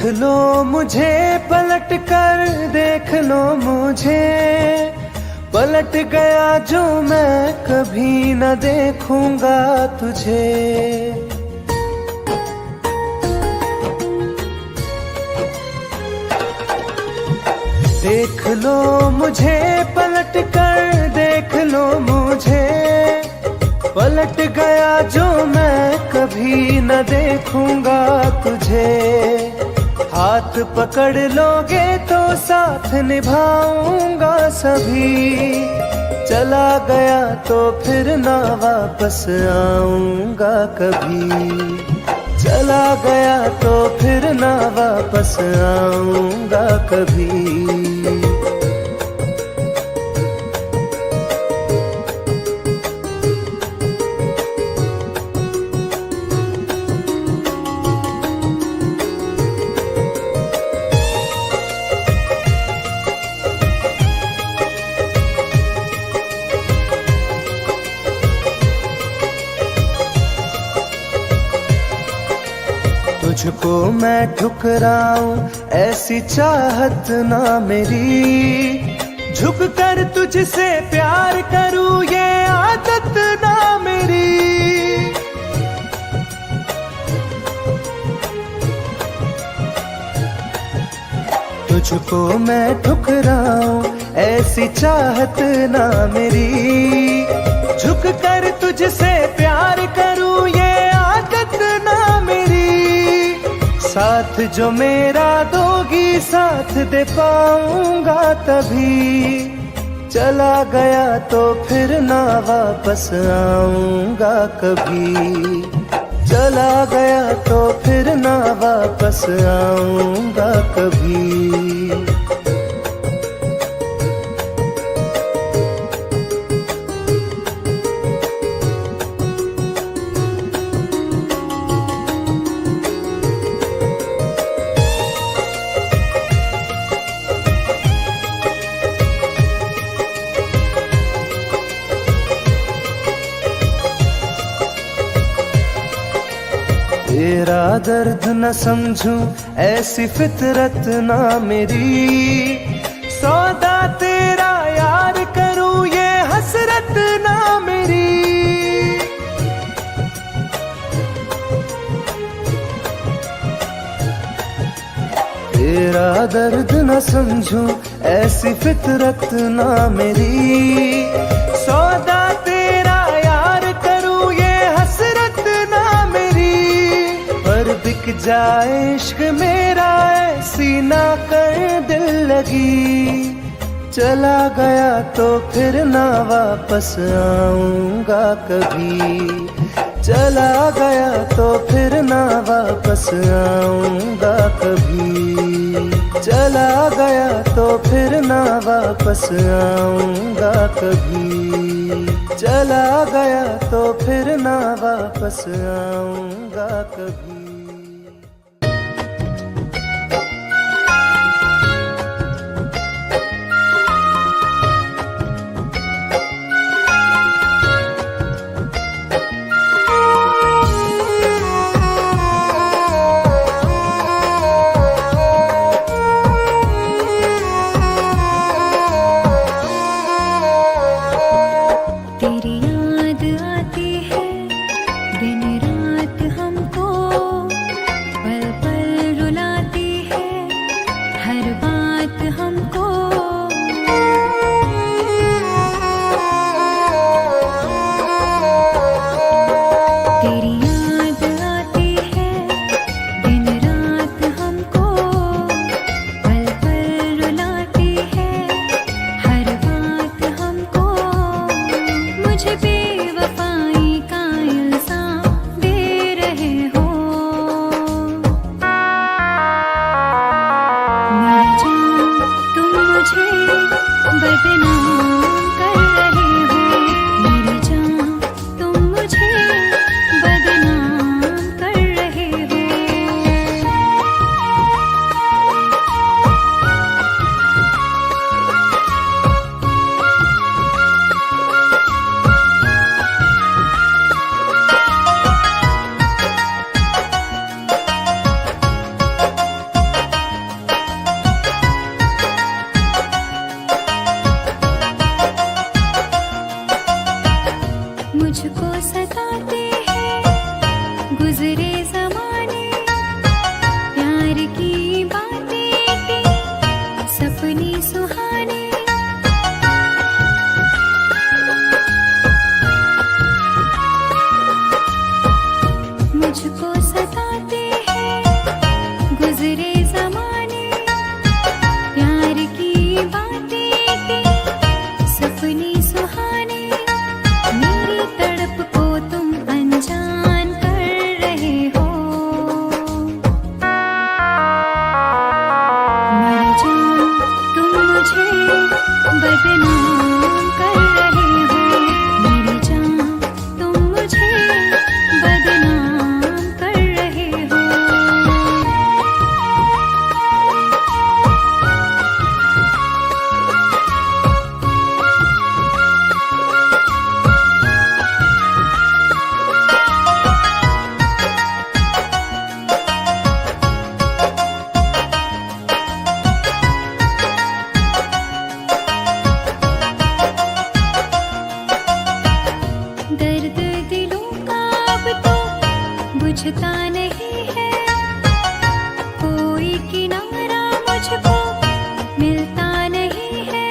लो मुझे पलट कर, देख लो मुझे, पलट गया जो मैं कभी न देखूंगा तुझे। देख लो मुझे पलट कर, देख लो मुझे, पलट गया जो मैं कभी न देखूंगा तुझे। हाथ पकड़ लोगे तो साथ निभाऊंगा सभी, चला गया तो फिर ना वापस आऊंगा कभी, चला गया तो फिर ना वापस आऊंगा कभी। तुझको मैं ठुकराऊं ऐसी चाहत ना मेरी, झुक कर तुझसे प्यार करूं ये आदत ना मेरी। तुझको मैं ठुकराऊं ऐसी चाहत ना मेरी, झुक कर तुझसे प्यार करूं ये आदत ना मेरी। साथ जो मेरा दोगी साथ दे पाऊंगा तभी, चला गया तो फिर ना वापस आऊंगा कभी, चला गया तो फिर ना वापस आऊंगा कभी। तेरा दर्द न समझूं ऐसी फितरत ना मेरी, सौदा तेरा यार करूं ये हसरत ना मेरी। तेरा दर्द न समझूं ऐसी फितरत ना मेरी, सौदा तेरा यार करूं ये हसरत ना मेरी। पर बिक जाए इश्क मेरा ऐसी ना कर दिल लगी, चला गया तो फिर ना वापस आऊंगा कभी, चला गया तो फिर ना वापस आऊंगा कभी, चला गया तो फिर ना वापस आऊंगा कभी, चला गया तो फिर ना वापस आऊंगा कभी। बदनाम कर रहे हो। मेरी जान तुम मुझे बदनाम कर रहे हो। दर्द दिलों का अब तो बुझता नहीं है, कोई किनारा मुझको मिलता नहीं है।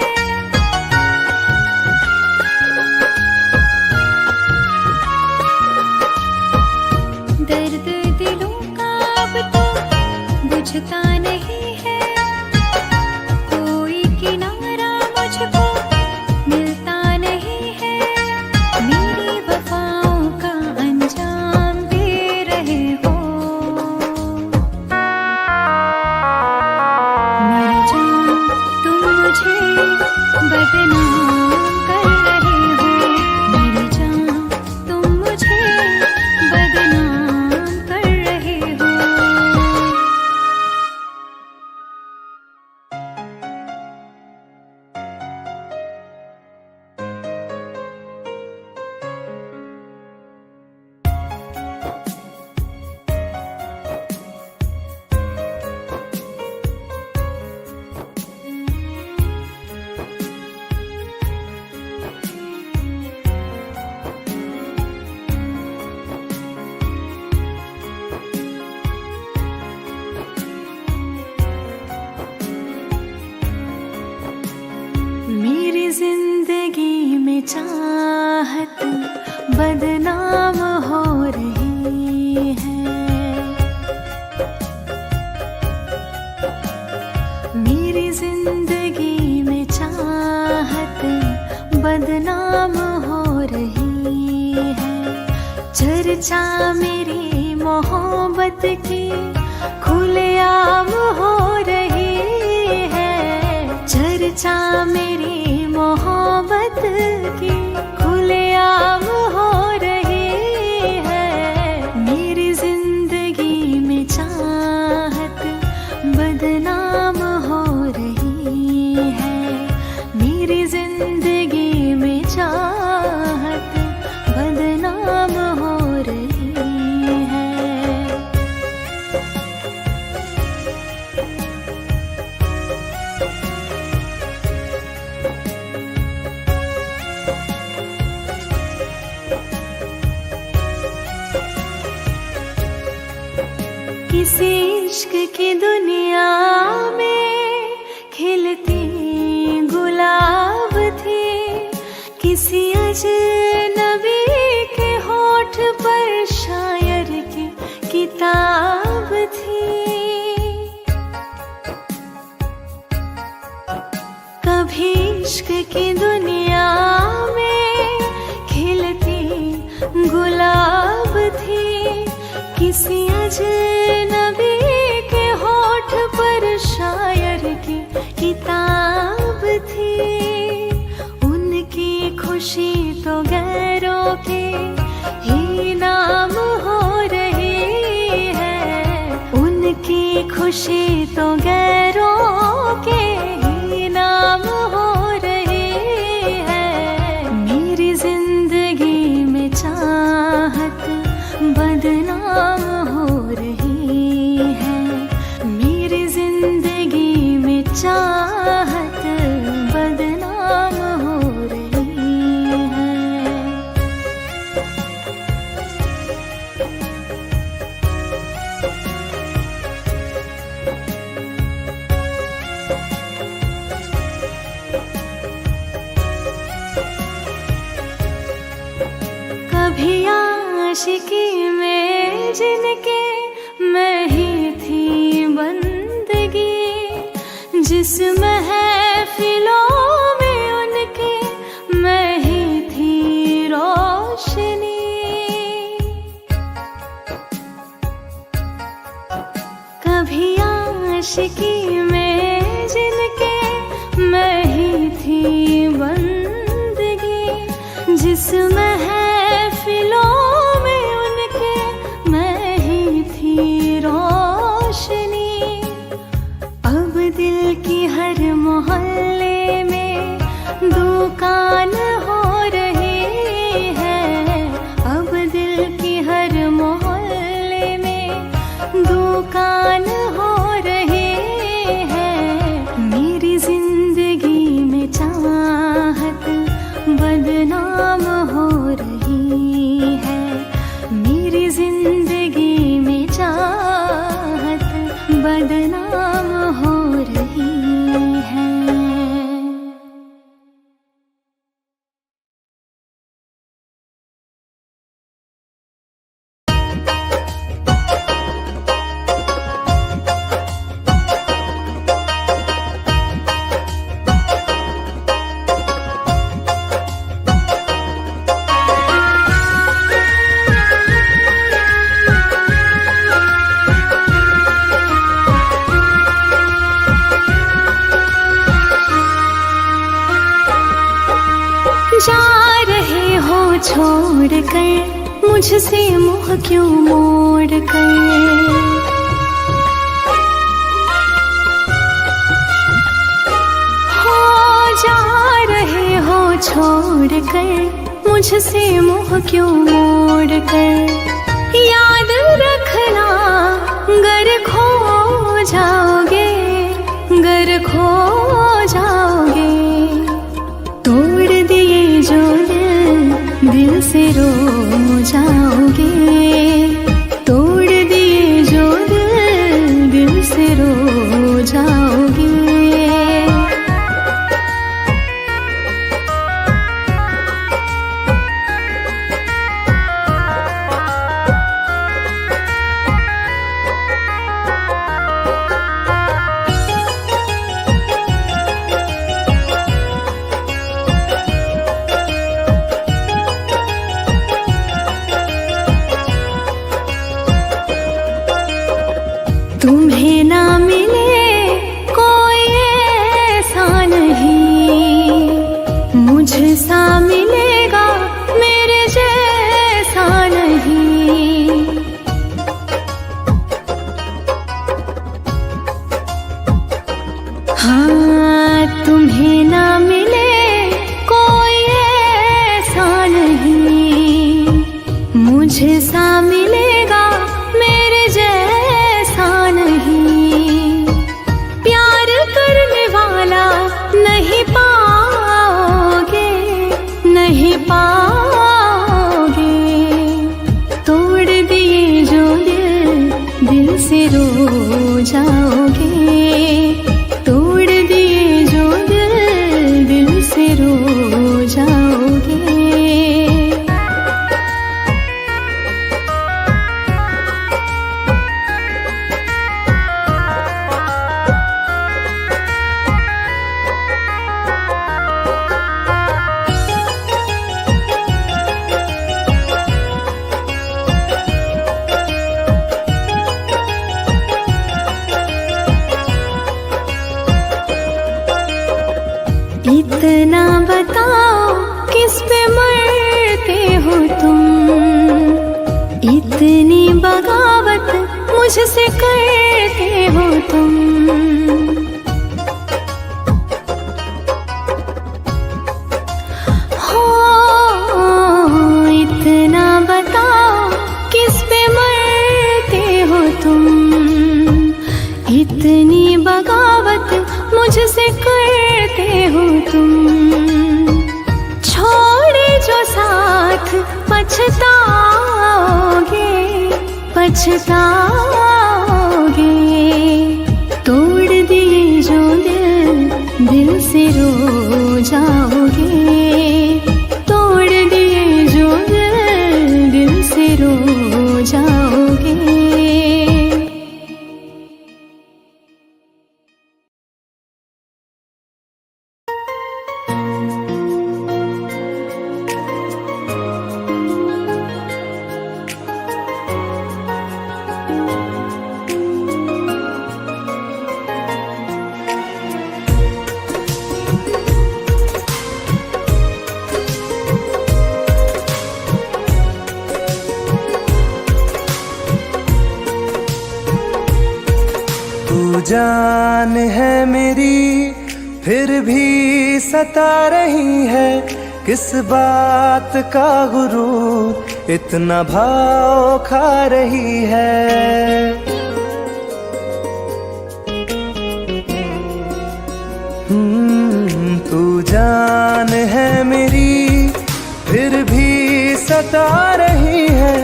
दर्द दिलों का अब तो बुझता नहीं है, कोई किनारा मुझको मिलता नहीं है। मेरी वफाओं का अंजाम दे रहे हो। मेरी जान तुम मुझे बदनाम कर रहे हो। मेरी जान तुम मुझे बदनाम कर रहे हो। मेरी जिंदगी में चाहत बदनाम हो रही है। मेरी जिंदगी में चाहत बदनाम हो रही है। चर्चा मेरी मोहब्बत की खुलेआम हो रही है। चर्चा मेरी मोहब्बत की खुलेआम हो रही है। मेरी जिंदगी में चाहत बदनाम हो रही है। मेरी जिंदगी में चाहत बदनाम हो रही है। किसी इश्क की दुनिया में खिलती गुलाब थी। किसी अजनबी के होठ पर शायर की किताब थी। कभी इश्क की दुनिया में खिलती गुलाब थी। किसी अजनबी के होठ पर शायर की किताब थी। उनकी खुशी तो गैरों के ही नाम हो रही है। उनकी खुशी तो गैरों के ही नाम हो रही है। मेरी जिंदगी में चाहत बदनाम हो रही है। मेरी जिंदगी में चाहत बदनाम हो रही है। कभी आशिकी में जिनके मैं ही थी बंदगी। जिस महफिलों में उनके मैं ही थी रोशनी। कभी आशिकी में जिनके मैं ही थी बंदगी, जिस महफिलों में उनके मैं ही थी रोशनी। अब दिल की हर मोहल्ले में दुकान हो रही है, अब दिल की हर मोहल्ले में दुकान हो रही है। मेरी जिंदगी में चाहत बदनाम हो रही है, मेरी जिंदगी में चाहत बदनाम हो रही है। जा रहे हो छोड़ कर मुझसे मुँह क्यों मोड़ कर, हो जा रहे हो छोड़ कर मुझसे मुँह क्यों मोड़ कर। याद रखना गर खो जाओगे, गर खो जाओगे। तोड़ दिए जो दिल से रो जाओगे, तोड़ दिए जो दिल से रो जाओगे। तुम्हें ना मिले कोई ऐसा नहीं, मुझसा मिलेगा मेरे जैसा नहीं। हाँ तुम्हें ना मिले कोई ऐसा नहीं, मुझसा मिलेगा मेरे जैसा नहीं। प्यार करने वाला नहीं पाओगे, नहीं पाओगे। तोड़ दिए जो दिल से रो जाओगे, तोड़ दिए जो दिल से रो जाओगे। इतना बताओ किस पे मरते हो तुम, इतनी बगावत मुझसे करते हो तुम। हो इतना बताओ किस पे मरते हो तुम, इतनी बगावत मुझसे करते हो तुम। छोड़े जो साथ पछताओगे, पछताओगे। तोड़ दिए जो दिल से रो जाओगे, तोड़ दिए जो दिल से रो जाओगे। जान है मेरी फिर भी सता रही है, किस बात का गुरूर इतना भाव खा रही है। तू जान है मेरी फिर भी सता रही है,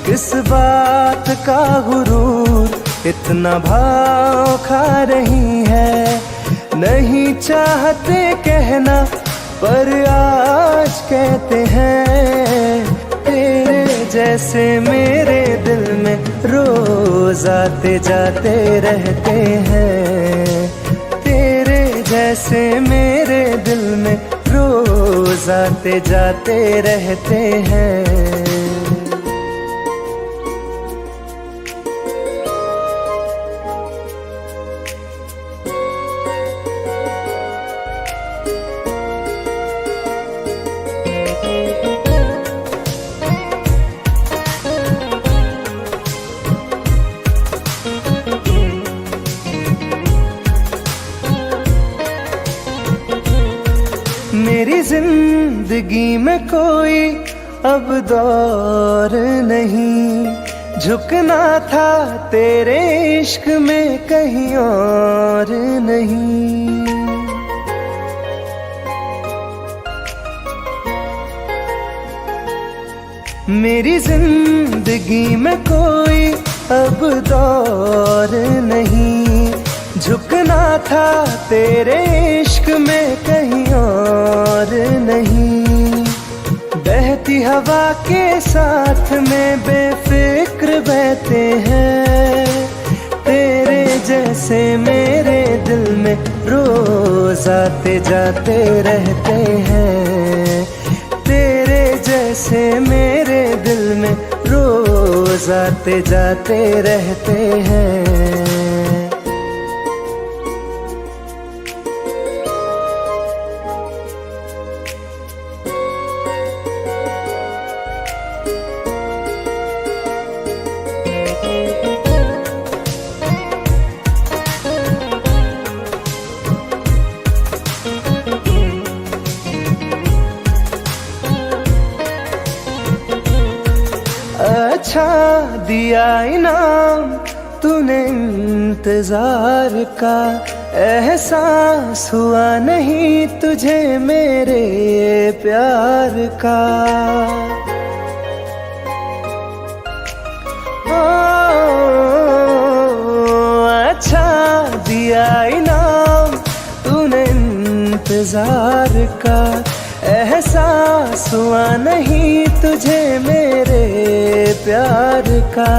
किस बात का गुरूर इतना भाव खा रही है। नहीं चाहते कहना पर आज कहते हैं, तेरे जैसे मेरे दिल में रोज आते जाते रहते हैं। तेरे जैसे मेरे दिल में रोज आते जाते रहते हैं। मेरी जिंदगी में कोई अब दौर नहीं, झुकना था तेरे इश्क में कहीं और नहीं। मेरी जिंदगी में कोई अब दौर नहीं, झुकना था तेरे इश्क में कहीं और नहीं। बहती हवा के साथ में बेफिक्र बहते हैं, तेरे जैसे मेरे दिल में रोज आते जाते रहते हैं। तेरे जैसे मेरे दिल में रोज आते जाते रहते हैं। अच्छा दिया इनाम तूने इंतजार का, एहसास हुआ नहीं तुझे मेरे प्यार का। अच्छा दिया इनाम तूने इंतजार का, एहसास हुआ नहीं तुझे मेरे प्यार का।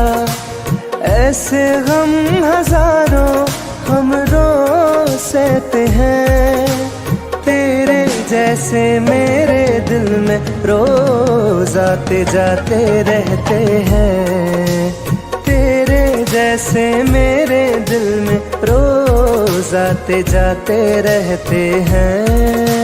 ऐसे गम हजारों हम रोज सहते हैं, तेरे जैसे मेरे दिल में रोज आते जाते रहते हैं। तेरे जैसे मेरे दिल में रोज आते जाते रहते हैं।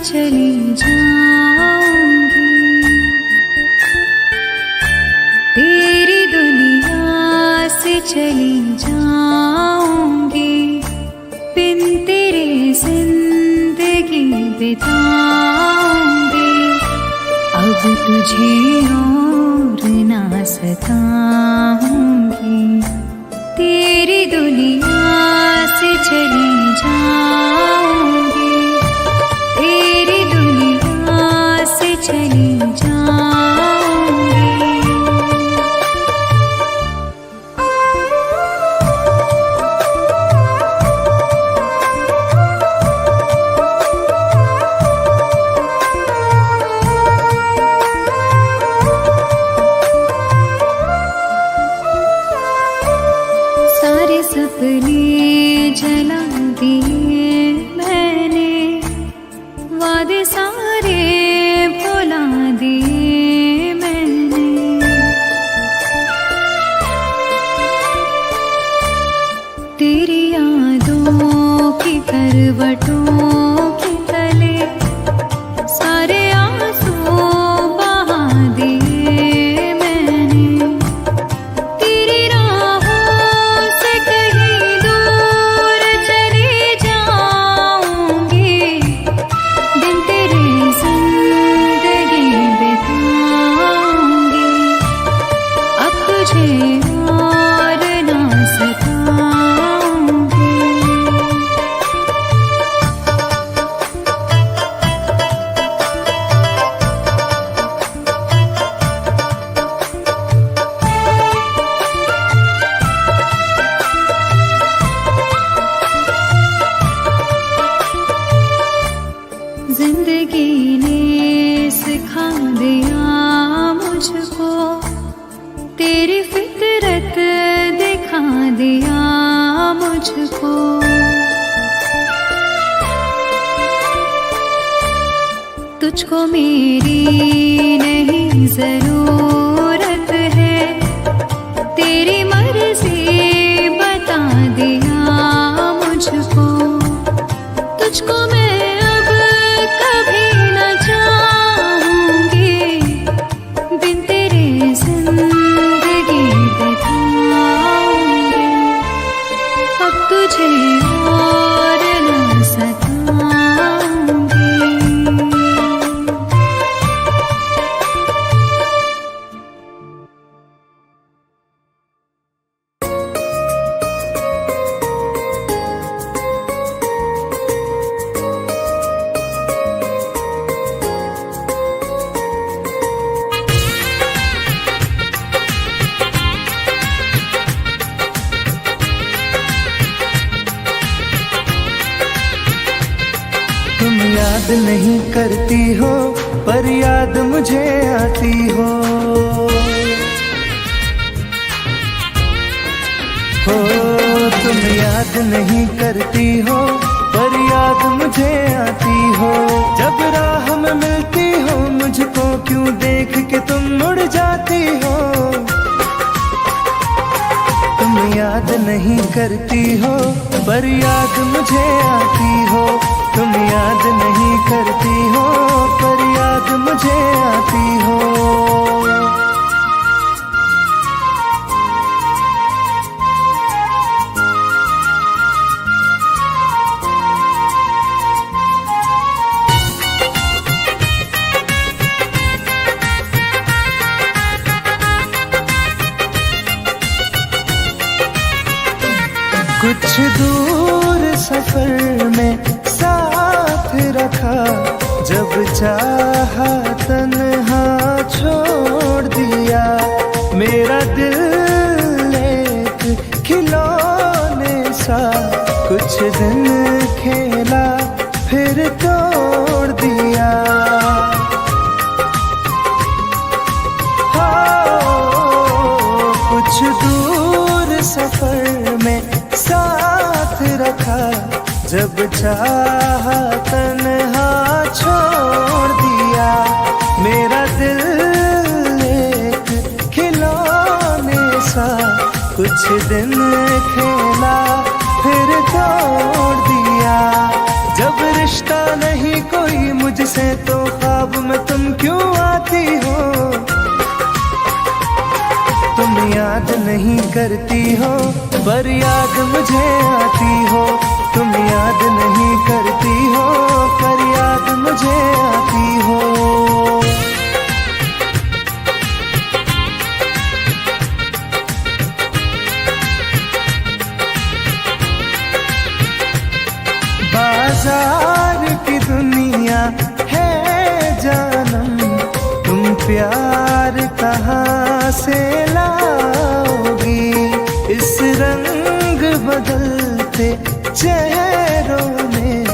चली जाऊंगी, तेरी दुनिया से चली जाऊंगी, बिन तेरे जिंदगी बिताऊंगी। अब तुझे और ना सताऊंगी, तेरी दुनिया से चली जाऊंगी, तेरी दुनिया से चली जाऊंगी। पलवटों के तले सारे आंसू बहा दिए मैंने। तेरी राहों से कहीं दूर चली जाऊंगी, दिन तेरे जिंदगी बिताऊंगी। अब तुझे और ना सताऊंगी। जिंदगी ने सिखा दिया मुझको, तेरी फितरत दिखा दिया मुझको। तुझको मेरी नहीं जरूरत है, तेरी मर्जी बता दिया मुझको। तुझको मैं अब कभी न चाहूंगी, दिन तेरे जिंदगी बिताऊंगी। अब तुझे और न सताऊंगी। तुम याद नहीं करती हो पर याद मुझे आती हो। तुम याद नहीं करती हो पर याद मुझे आती हो। जब राह में मिलती हो मुझको क्यों देख के तुम मुड़ जाती हो। तुम याद नहीं करती हो पर याद मुझे आती हो। तुम याद नहीं करती हो पर याद मुझे आती हो। कुछ दूर सफर में साथ रखा, जब चाहा तन्हा छोड़ दिया। मेरा दिल एक खिलौने सा कुछ दिन खेला फिर तोड़ दिया। कुछ दूर सफर में साथ रखा, जब चाहा तन्हा छोड़ दिया। मेरा दिल एक खिलौने सा कुछ दिन खेला फिर तोड़ दिया। जब रिश्ता नहीं कोई मुझसे तो ख्वाब में तुम क्यों आती हो। तुम याद नहीं करती हो पर याद मुझे आती हो। तुम याद नहीं करती हो पर याद मुझे आती हो। बाजार की दुनिया है जानम, तुम प्यार कहाँ से लाओगी। इस रंग बदलते चेहरों में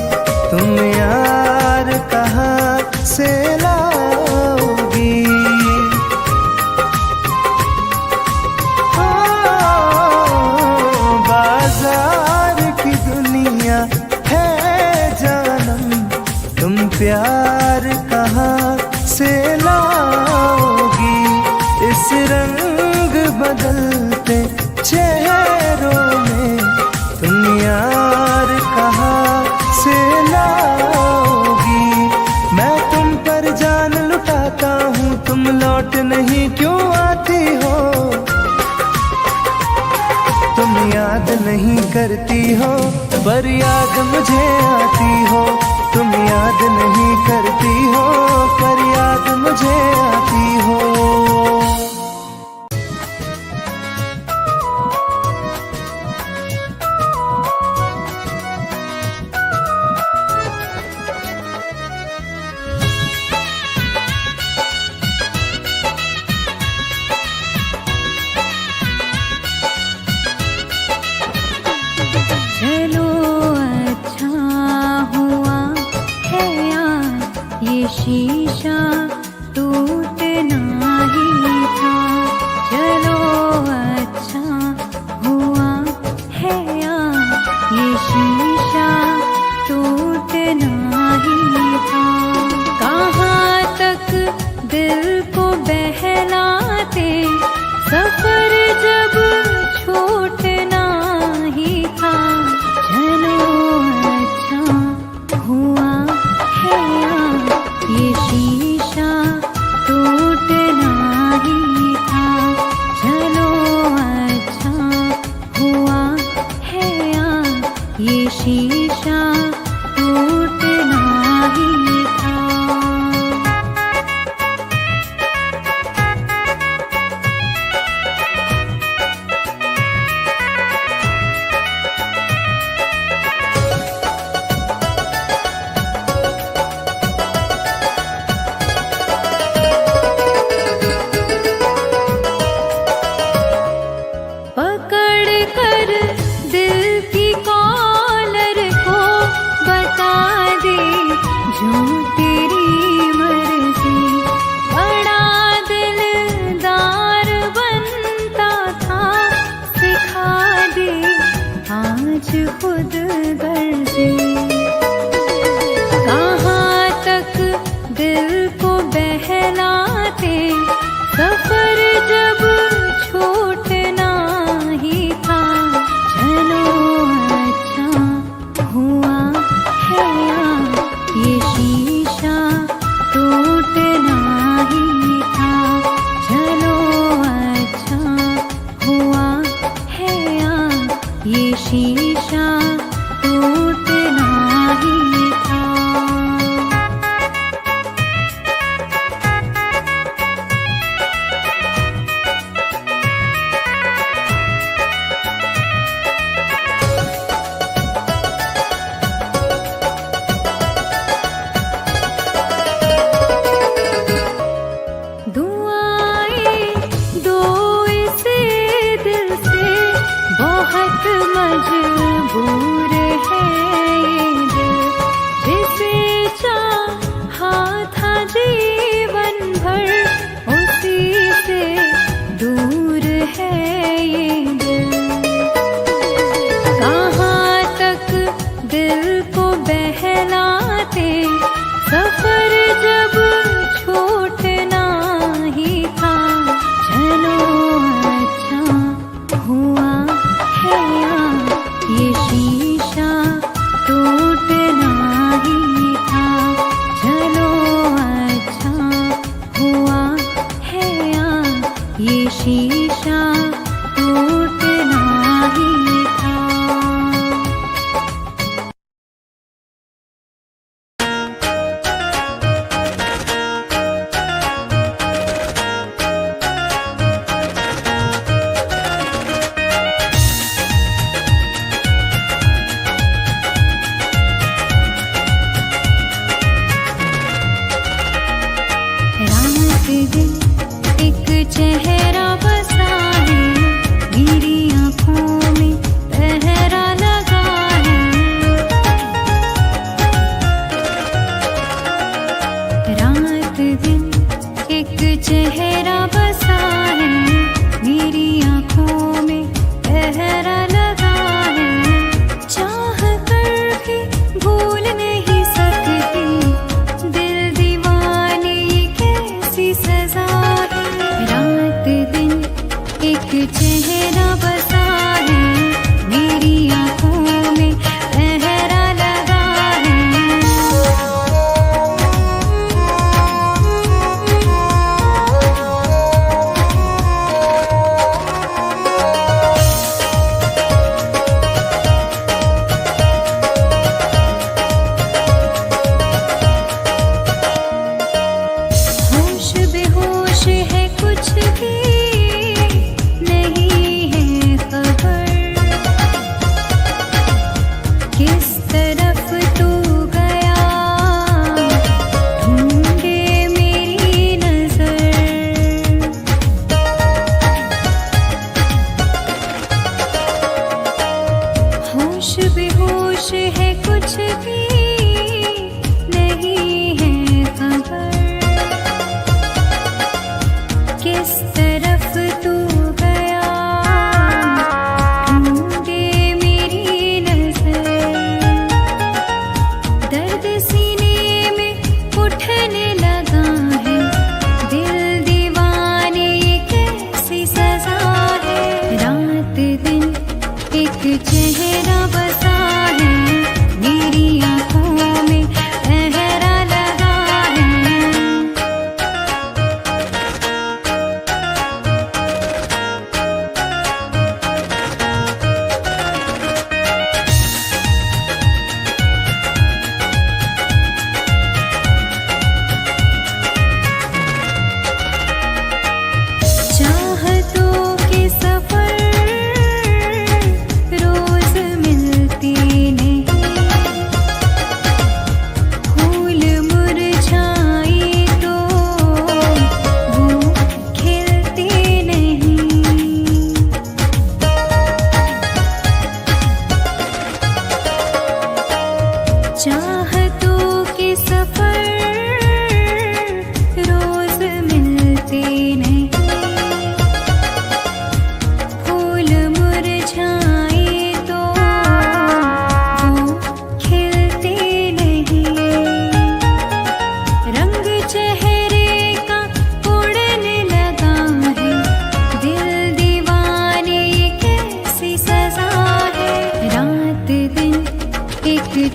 तुम यार कहाँ से लाओगी। बाजार की दुनिया है जानम, तुम प्यार कहाँ से लाओगी। इस रंग बदलते चेहरों में तुम यार कहाँ से लौट नहीं क्यों आती हो? तुम याद नहीं करती हो पर याद मुझे आती हो। तुम याद नहीं करती हो पर याद मुझे आती हो। चलो अच्छा हुआ है यार ये शीशा टूटना ही था। चलो अच्छा हुआ है यार ये शीशा टूटना ही था। कहाँ तक दिल को बहलाते सफर जब छूटना ही था। चलो अच्छा हुआ है यार ये शीशा टूटना ही था। चलो अच्छा हुआ है यार ये शीशा टूटना ही था। पकड़ कर दिल की कॉलर को बता दे जो तेरी मर्जी। बड़ा दिलदार बनता था सिखा दे आज खुद गर्जी। कहाँ तक दिल को बहलाते सफर जब छूटना ही था। चलो अच्छा हुआ है यार ये शीशा टूटना ही था। चलो अच्छा हुआ है यार ये शीशा टूटना ही था। दुआएं दो इस दिल से बहुत मजबूर है ये दिल। जिसे चाहा था जीवन भर उसी से दूर है ये दिल। कहाँ तक दिल को बहलाते सफर जब छूटना ही था। चलो अच्छा हुआ है यार ये शीशा टूटना ही था। चलो अच्छा हुआ है यार ये शीशा टूटना ही था। रात दिन एक चेहरा बसा है मेरी आँखों में पहरा लगा है। रात दिन एक चेहरा बसा है मेरी आँखों में पहरा लगा है। चाह कर भी भूल नहीं सकती दिल दीवाने कैसी सजा है। रात दिन एक चेहरा बसा है मेरी आँखों में पहरा लगा है।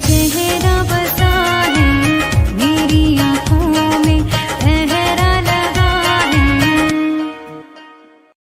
चेहरा बसा है मेरी